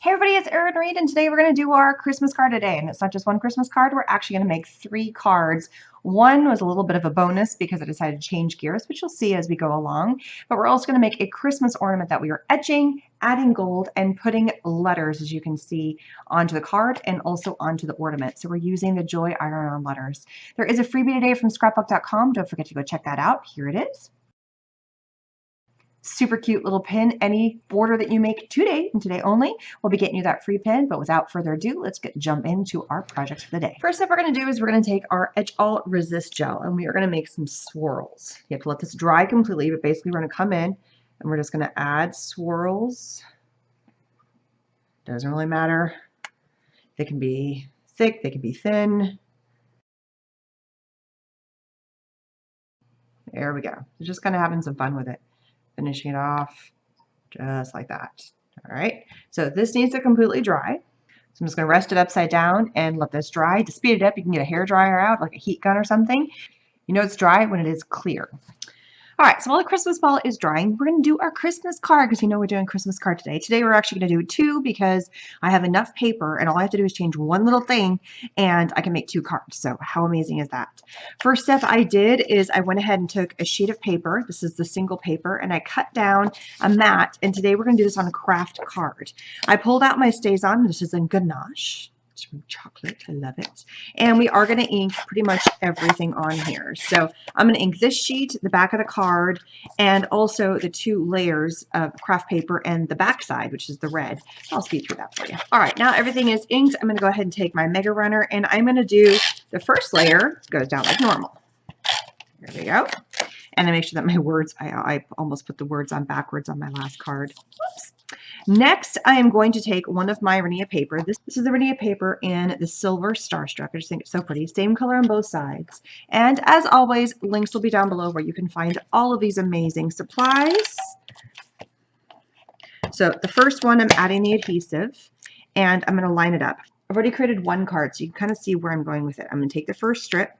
Hey everybody, it's Erin Reed, and today we're going to do our Christmas card today. And it's not just one Christmas card, we're actually going to make 3 cards. One was a little bit of a bonus because I decided to change gears, which you'll see as we go along. But we're also going to make a Christmas ornament that we are etching, adding gold, and putting letters, as you can see, onto the card and also onto the ornament. So we're using the Joy Iron-On letters. There is a freebie today from scrapbook.com. Don't forget to go check that out. Here it is. Super cute little pin. Any order that you make today and today only will be getting you that free pin. But without further ado, let's jump into our projects for the day. First step we're going to do is we're going to take our Etch All Resist gel and we are going to make some swirls. You have to let this dry completely, but basically we're going to come in and we're just going to add swirls. Doesn't really matter. They can be thick, they can be thin. There we go. We're just kind of having some fun with it. Finishing it off just like that. All right, so this needs to completely dry. So I'm just going to rest it upside down and let this dry. To speed it up, you can get a hair dryer out, like a heat gun or something. You know it's dry when it is clear. All right, so while the Christmas ball is drying, we're going to do our Christmas card because you know we're doing Christmas card today. Today we're actually going to do 2 because I have enough paper and all I have to do is change one little thing and I can make 2 cards. So how amazing is that? First step I did is I went ahead and took a sheet of paper. This is the single paper, and I cut down a mat, and today we're going to do this on a craft card. I pulled out my StazOn. This is in ganache. It's from chocolate. I love it. And we are going to ink pretty much everything on here. So I'm going to ink this sheet, the back of the card, and also the 2 layers of craft paper and the back side, which is the red. I'll speed through that for you. All right, now everything is inked. I'm going to go ahead and take my Mega Runner, and I'm going to do the first layer. Goes down like normal. There we go. And I make sure that my words, I almost put the words on backwards on my last card. Whoops. Next, I am going to take one of my Renia paper. This is the Renia paper in the Silver Starstruck. I just think it's so pretty. Same color on both sides. And as always, links will be down below where you can find all of these amazing supplies. So the first one, I'm adding the adhesive, and I'm going to line it up. I've already created 1 card, so you can kind of see where I'm going with it. I'm going to take the first strip.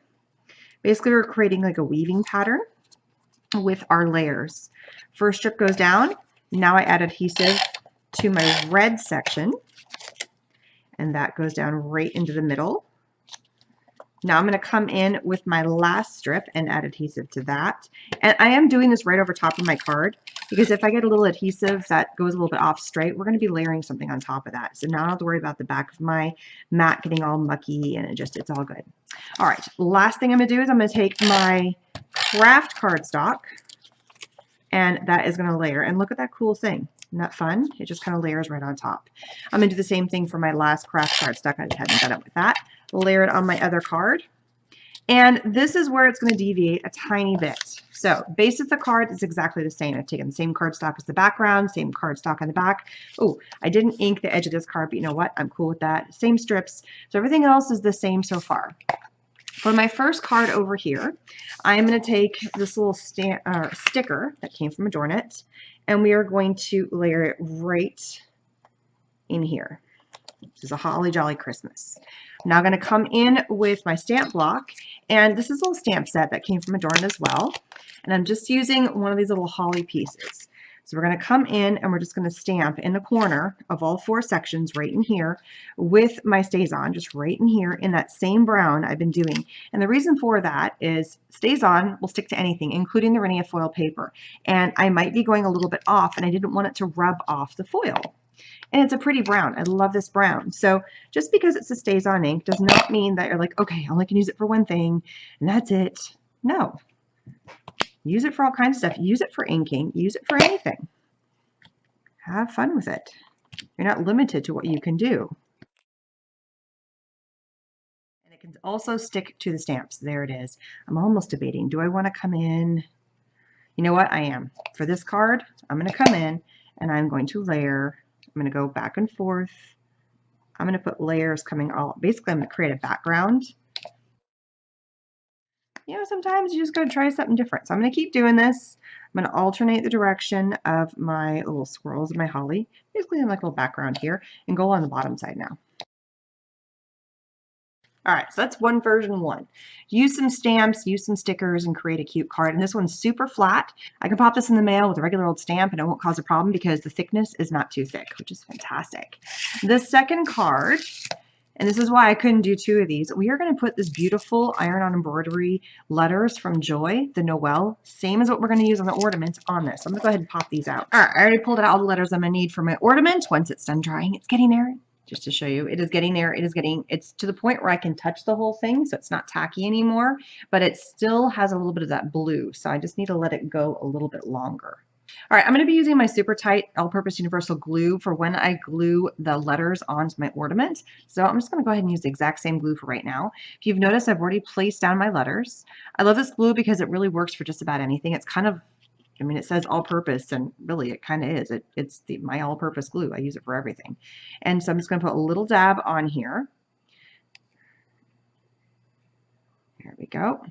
Basically, we're creating like a weaving pattern with our layers. First strip goes down. Now I add adhesive to my red section, and that goes down right into the middle. Now I'm going to come in with my last strip and add adhesive to that. And I am doing this right over top of my card because if I get a little adhesive that goes a little bit off straight, we're going to be layering something on top of that. So now I don't have to worry about the back of my mat getting all mucky, and it's all good. All right, last thing I'm going to do is I'm going to take my craft cardstock, and that is going to layer. And look at that cool thing. Isn't that fun? It just kind of layers right on top. I'm going to do the same thing for my last craft cardstock. I just hadn't done it with that. Layer it on my other card. And this is where it's going to deviate a tiny bit. So base of the card is exactly the same. I've taken the same cardstock as the background, same cardstock on the back. Oh, I didn't ink the edge of this card, but you know what? I'm cool with that. Same strips. So everything else is the same so far. For my first card over here, I'm going to take this little sticker that came from Adornit, and we are going to layer it right in here. This is a Holly Jolly Christmas. I'm now going to come in with my stamp block, and this is a little stamp set that came from Adornit as well, and I'm just using one of these little holly pieces. So we're going to come in and we're just going to stamp in the corner of all 4 sections right in here with my StazOn, just right in here in that same brown I've been doing. And the reason for that is StazOn will stick to anything, including the Renia foil paper. And I might be going a little bit off, and I didn't want it to rub off the foil. And it's a pretty brown. I love this brown. So just because it's a StazOn ink does not mean that you're like, okay, I only can use it for one thing and that's it. No. Use it for all kinds of stuff. Use it for inking. Use it for anything. Have fun with it. You're not limited to what you can do. And it can also stick to the stamps. There it is. I'm almost debating. Do I want to come in? You know what? I am. For this card, I'm going to come in and I'm going to layer. I'm going to go back and forth. I'm going to put layers coming all. Basically, I'm going to create a background. You know, sometimes you just got to try something different. So I'm going to keep doing this. I'm going to alternate the direction of my little swirls and my holly, basically in like a little background here, and go on the bottom side now. All right, so that's one version one. Use some stamps, use some stickers, and create a cute card. And this one's super flat. I can pop this in the mail with a regular old stamp and it won't cause a problem because the thickness is not too thick, which is fantastic. The second card, and this is why I couldn't do two of these, we are going to put this beautiful iron-on embroidery letters from Joy, the Noel, same as what we're going to use on the ornaments on this. So I'm going to go ahead and pop these out. All right, I already pulled out all the letters I'm going to need for my ornament. Once it's done drying, it's getting there. Just to show you, it is getting there. It's to the point where I can touch the whole thing, so it's not tacky anymore, but it still has a little bit of that blue. So I just need to let it go a little bit longer. All right, I'm going to be using my super tight all-purpose universal glue for when I glue the letters onto my ornament. So I'm just going to go ahead and use the exact same glue for right now. If you've noticed, I've already placed down my letters. I love this glue because it really works for just about anything. It's kind of, I mean, it says all-purpose, and really it kind of is. It's my all-purpose glue. I use it for everything. And so I'm just going to put a little dab on here. There we go.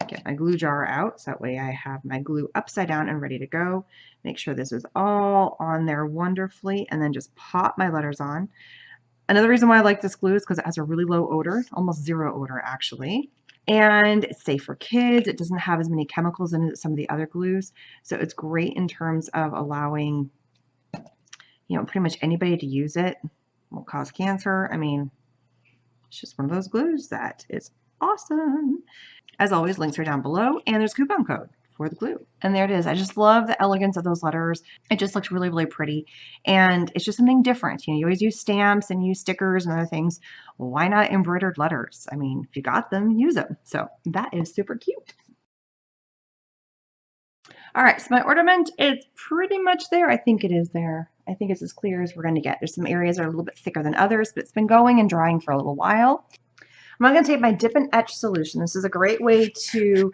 Get my glue jar out, so that way I have my glue upside down and ready to go. Make sure this is all on there wonderfully, and then just pop my letters on. Another reason why I like this glue is because it has a really low odor, almost zero odor actually. And it's safe for kids. It doesn't have as many chemicals in it as some of the other glues. So it's great in terms of allowing, you know, pretty much anybody to use it. Won't cause cancer. I mean, it's just one of those glues that is awesome. As always, links are down below, and there's a coupon code for the glue. And there it is. I just love the elegance of those letters. It just looks really, really pretty. And it's just something different. You know, you always use stamps and use stickers and other things. Well, why not embroidered letters? I mean, if you got them, use them. So that is super cute. All right, so my ornament is pretty much there. I think it is there. I think it's as clear as we're going to get. There's some areas that are a little bit thicker than others, but it's been going and drying for a little while. I'm going to take my dip and etch solution. This is a great way to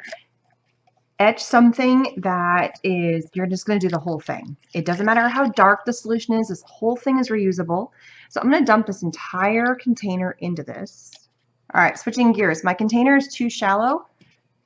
etch something that is, you're just going to do the whole thing. It doesn't matter how dark the solution is. This whole thing is reusable. So I'm going to dump this entire container into this. All right, switching gears. My container is too shallow.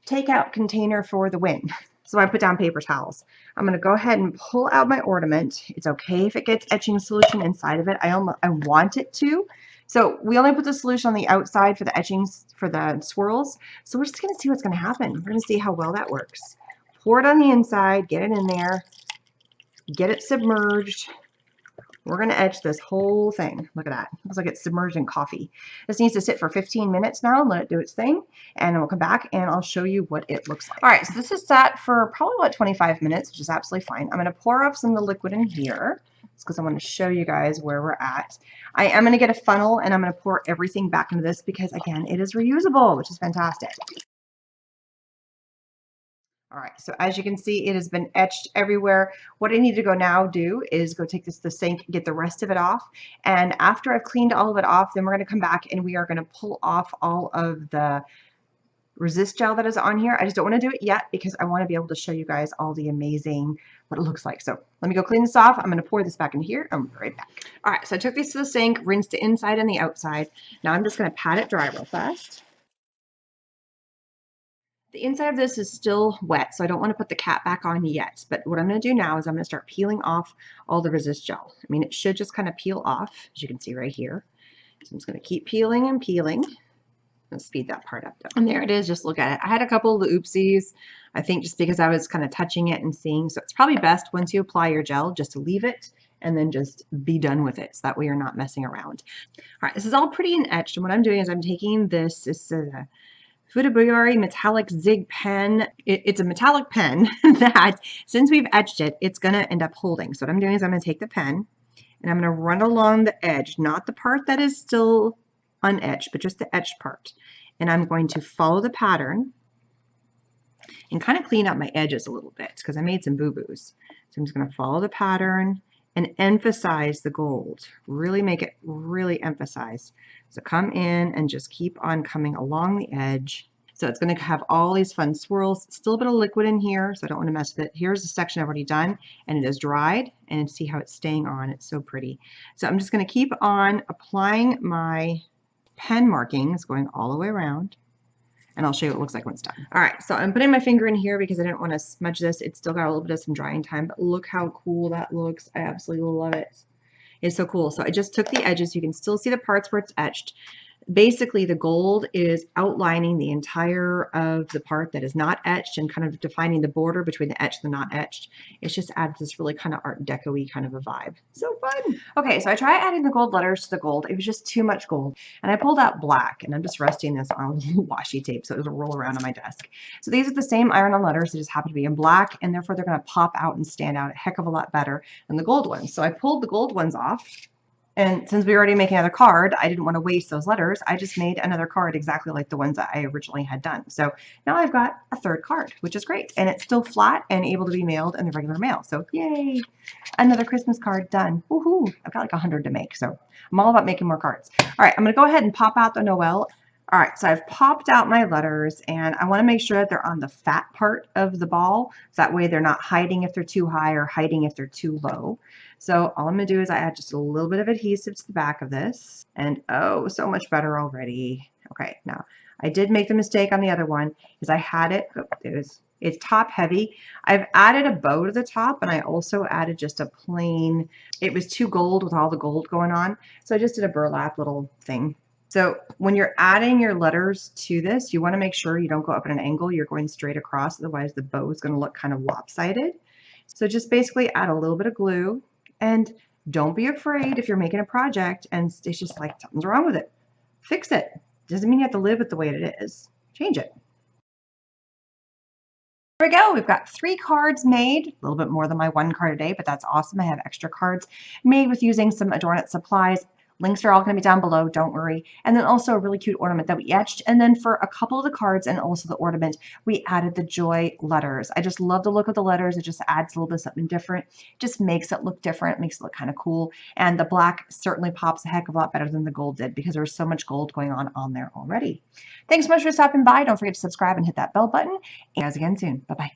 Take out container for the win. So I put down paper towels. I'm going to go ahead and pull out my ornament. It's okay if it gets etching solution inside of it. I want it to. So we only put the solution on the outside for the etchings, for the swirls. So we're just going to see what's going to happen. We're going to see how well that works. Pour it on the inside, get it in there, get it submerged. We're going to etch this whole thing. Look at that. Looks like it's submerged in coffee. This needs to sit for 15 minutes now and let it do its thing. And then we'll come back and I'll show you what it looks like. All right, so this is sat for probably about 25 minutes, which is absolutely fine. I'm going to pour off some of the liquid in here because I want to show you guys where we're at. I am going to get a funnel and I'm going to pour everything back into this because, again, it is reusable, which is fantastic. All right, so as you can see, it has been etched everywhere. What I need to go now do is go take this to the sink, get the rest of it off. And after I've cleaned all of it off, then we're going to come back and we are going to pull off all of the resist gel that is on here. I just don't want to do it yet because I want to be able to show you guys all the amazing, what it looks like. So let me go clean this off. I'm going to pour this back in here and I'll be right back. All right, so I took these to the sink, rinsed the inside and the outside. Now I'm just going to pat it dry real fast. The inside of this is still wet, so I don't want to put the cap back on yet. But what I'm going to do now is I'm going to start peeling off all the resist gel. I mean, it should just kind of peel off, as you can see right here. So I'm just going to keep peeling and peeling. And speed that part up though. And there it is, just look at it. I had a couple of oopsies, I think just because I was kind of touching it and seeing. So it's probably best once you apply your gel just to leave it and then just be done with it. So that way you're not messing around. All right, this is all pretty and etched. And what I'm doing is I'm taking this is a Fudabugari metallic zig pen. It's a metallic pen that since we've etched it, it's gonna end up holding. So what I'm doing is I'm gonna take the pen and I'm gonna run along the edge, not the part that is still unetched, but just the etched part. And I'm going to follow the pattern and kind of clean up my edges a little bit because I made some boo-boos. So I'm just going to follow the pattern and emphasize the gold. Really make it really emphasize. So come in and just keep on coming along the edge. So it's going to have all these fun swirls. Still a bit of liquid in here, so I don't want to mess with it. Here's the section I've already done, and it is dried, and see how it's staying on. It's so pretty. So I'm just going to keep on applying my pen markings going all the way around, and I'll show you what it looks like when it's done. All right, so I'm putting my finger in here because I didn't want to smudge this. It's still got a little bit of some drying time, but look how cool that looks. I absolutely love it. It's so cool. So I just took the edges. You can still see the parts where it's etched. Basically, the gold is outlining the entire of the part that is not etched and kind of defining the border between the etched and the not etched. It's just adds this really kind of Art Deco-y kind of a vibe. So fun. Okay, so I tried adding the gold letters to the gold. It was just too much gold. And I pulled out black, and I'm just resting this on washi tape so it will roll around on my desk. So these are the same iron-on letters. They just happen to be in black, and therefore they're going to pop out and stand out a heck of a lot better than the gold ones. So I pulled the gold ones off. And since we were already making another card, I didn't want to waste those letters. I just made another card exactly like the ones that I originally had done. So now I've got a third card, which is great. And it's still flat and able to be mailed in the regular mail. So yay, another Christmas card done. Woohoo, I've got like 100 to make. So I'm all about making more cards. All right, I'm going to go ahead and pop out the Noel. All right, so I've popped out my letters, and I want to make sure that they're on the fat part of the ball. So that way they're not hiding if they're too high or hiding if they're too low. So all I'm going to do is I add just a little bit of adhesive to the back of this. And oh, so much better already. Okay, now I did make the mistake on the other one because I had it. It's top heavy. I've added a bow to the top, and I also added just a plain. It was too gold with all the gold going on. So I just did a burlap little thing. So when you're adding your letters to this, you want to make sure you don't go up at an angle. You're going straight across. Otherwise, the bow is going to look kind of lopsided. So just basically add a little bit of glue. And don't be afraid if you're making a project and it's just like something's wrong with it. Fix it. Doesn't mean you have to live with the way it is. Change it. There we go. We've got 3 cards made, a little bit more than my 1 card a day, but that's awesome. I have extra cards made with using some Adornment supplies. Links are all going to be down below, don't worry. And then also a really cute ornament that we etched. And then for a couple of the cards and also the ornament, we added the joy letters. I just love the look of the letters. It just adds a little bit of something different. It just makes it look different, makes it look kind of cool. And the black certainly pops a heck of a lot better than the gold did because there was so much gold going on there already. Thanks so much for stopping by. Don't forget to subscribe and hit that bell button. And see you guys again soon. Bye-bye.